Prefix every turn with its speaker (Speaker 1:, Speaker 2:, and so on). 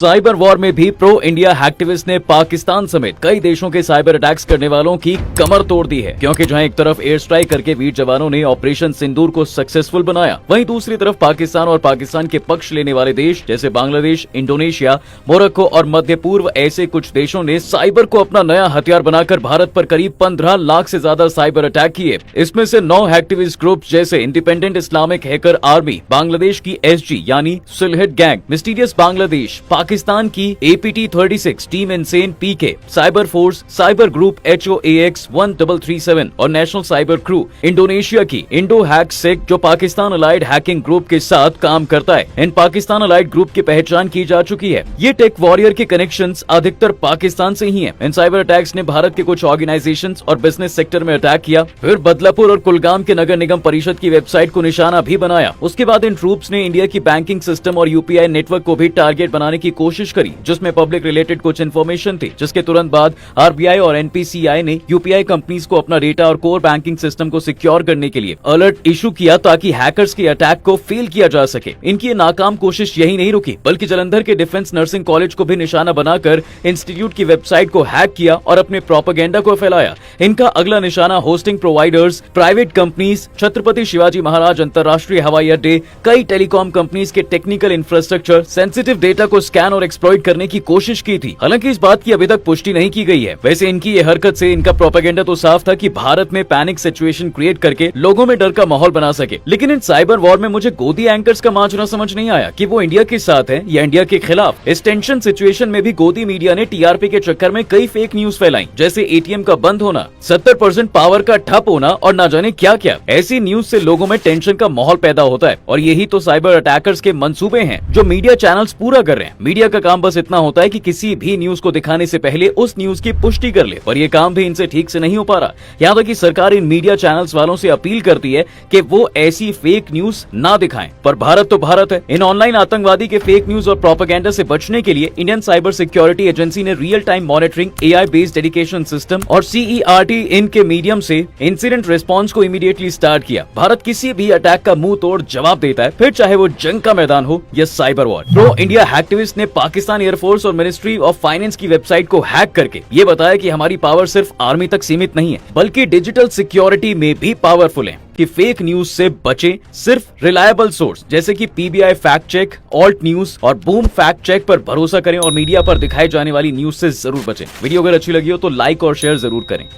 Speaker 1: Cyber war में भी pro India hacktivist ने पाकिस्तान समेत कई देशों के साइबर अटैक्स करने वालों की कमर तोड़ दी है, क्योंकि जहां एक तरफ एयर स्ट्राइक करके वीर जवानों ने ऑपरेशन सिंदूर को सक्सेसफुल बनाया, वहीं दूसरी तरफ पाकिस्तान और पाकिस्तान के पक्ष लेने वाले देश जैसे बांग्लादेश, इंडोनेशिया, मोरक्को और मध्य पूर्व ऐसे कुछ देशों ने साइबर को अपना नया हथियार बनाकर भारत पर करीब 15 लाख से ज्यादा साइबर अटैक किए। इसमें से 9 हैक्टिविस्ट ग्रुप जैसे independent Islamic hacker army, Bangladesh की SG यानी सिलहेट गैंग, मिस्टीरियस बांग्लादेश, पाकिस्तान की APT 36 team insane PK, cyber force, cyber group HOAX 1337 और नेशनल साइबर क्रू, इंडोनेशिया की इंडो हैक सेक जो पाकिस्तान अलाइड हैकिंग ग्रुप के साथ काम करता है। इन पाकिस्तान अलाइड ग्रुप की पहचान की जा चुकी है। ये टेक वॉरियर के कनेक्शंस अधिकतर पाकिस्तान से ही हैं। इन साइबर अटैक्स ने भारत के कुछ ऑर्गेनाइजेशंस और बिजनेस सेक्टर में अटैक किया, फिर बदलापुर और कुलगाम के नगर निगम परिषद की वेबसाइट को निशाना भी बनाया। उसके बाद इन ट्रूप्स ने इंडिया की बैंकिंग सिस्टम और UPI नेटवर्क को भी टारगेट बनाने की कोशिश करी, जिसमें पब्लिक रिलेटेड कुछ इन्फॉर्मेशन थी, जिसके तुरंत बाद RBI और NPCI ने UPI कंपनीज को अपना डेटा और कोर बैंकिंग सिस्टम को सिक्योर करने के लिए अलर्ट इशू किया ताकि हैकर्स के अटैक को फेल किया जा सके। इनकी ये नाकाम कोशिश यही नहीं रुकी, बल्कि जालंधर के डिफेंस नर्सिंग कॉलेज को भी निशाना बनाकर इंस्टीट्यूट की वेबसाइट को हैक किया और अपने प्रोपेगेंडा को फैलाया। इनका अगला निशाना hosting providers, private companies, Chhatrapati Shivaji Maharaj अंतर्राष्ट्रीय हवाई अड्डे, कई टेलीकॉम कंपनीज के टेक्निकल इंफ्रास्ट्रक्चर, सेंसिटिव डेटा को स्कैन और एक्सप्लॉइट करने की कोशिश की थी। हालांकि इस बात की अभी तक पुष्टि नहीं की गई है। वैसे इनकी ये हरकत से इनका प्रोपेगेंडा तो साफ था कि भारत में पैनिक सिचुएशन क्रिएट करके लोगों में डर का माहौल बना सके। लेकिन इन साइबर वॉर में मुझे गोदी एंकर्स का माजरा समझ नहीं आया कि वो इंडिया के साथ है या इंडिया के खिलाफ। इस टेंशन सिचुएशन में भी गोदी मीडिया ने TRP के चक्कर में कई फेक न्यूज फैलाई, जैसे ATM का बंद होना, 70% पावर का ठप होना और न जाने क्या क्या। ऐसी न्यूज से लोगों में टेंशन का माहौल पैदा होता है और यही तो साइबर अटैकर्स के मंसूबे हैं जो मीडिया चैनल्स पूरा कर रहे हैं। मीडिया का काम बस इतना होता है कि किसी भी न्यूज को दिखाने से पहले उस न्यूज की पुष्टि कर ले, और ये काम भी इनसे ठीक से नहीं हो पा रहा। यहाँ तक कि सरकार इन मीडिया चैनल्स वालों से अपील करती है कि वो ऐसी फेक न्यूज ना दिखाएं, पर भारत तो भारत है। इन ऑनलाइन आतंकवादी के फेक न्यूज और प्रोपेगेंडा से बचने के लिए इंडियन साइबर सिक्योरिटी एजेंसी ने real time monitoring, AI based dedication system और CERT इन के मीडियम से इंसिडेंट रिस्पॉन्स को इमीडिएटली स्टार्ट किया। भारत किसी भी अटैक का मुंह तोड़ जवाब देता है, फिर चाहे वो जंग का मैदान हो या cyber war. Pro India hacktivist ने पाकिस्तान एयरफोर्स और मिनिस्ट्री ऑफ फाइनेंस की वेबसाइट को हैक करके ये बताया कि हमारी पावर सिर्फ आर्मी तक सीमित नहीं है, बल्कि डिजिटल सिक्योरिटी में भी पावरफुल है, कि फेक न्यूज से बचें, सिर्फ रिलायबल सोर्स जैसे कि PBI fact check, Alt News और बूम फैक्ट चेक पर भरोसा करें और मीडिया पर दिखाई जाने वाली न्यूज से जरूर बचें। वीडियो अगर अच्छी लगी हो तो लाइक और शेयर जरूर करें।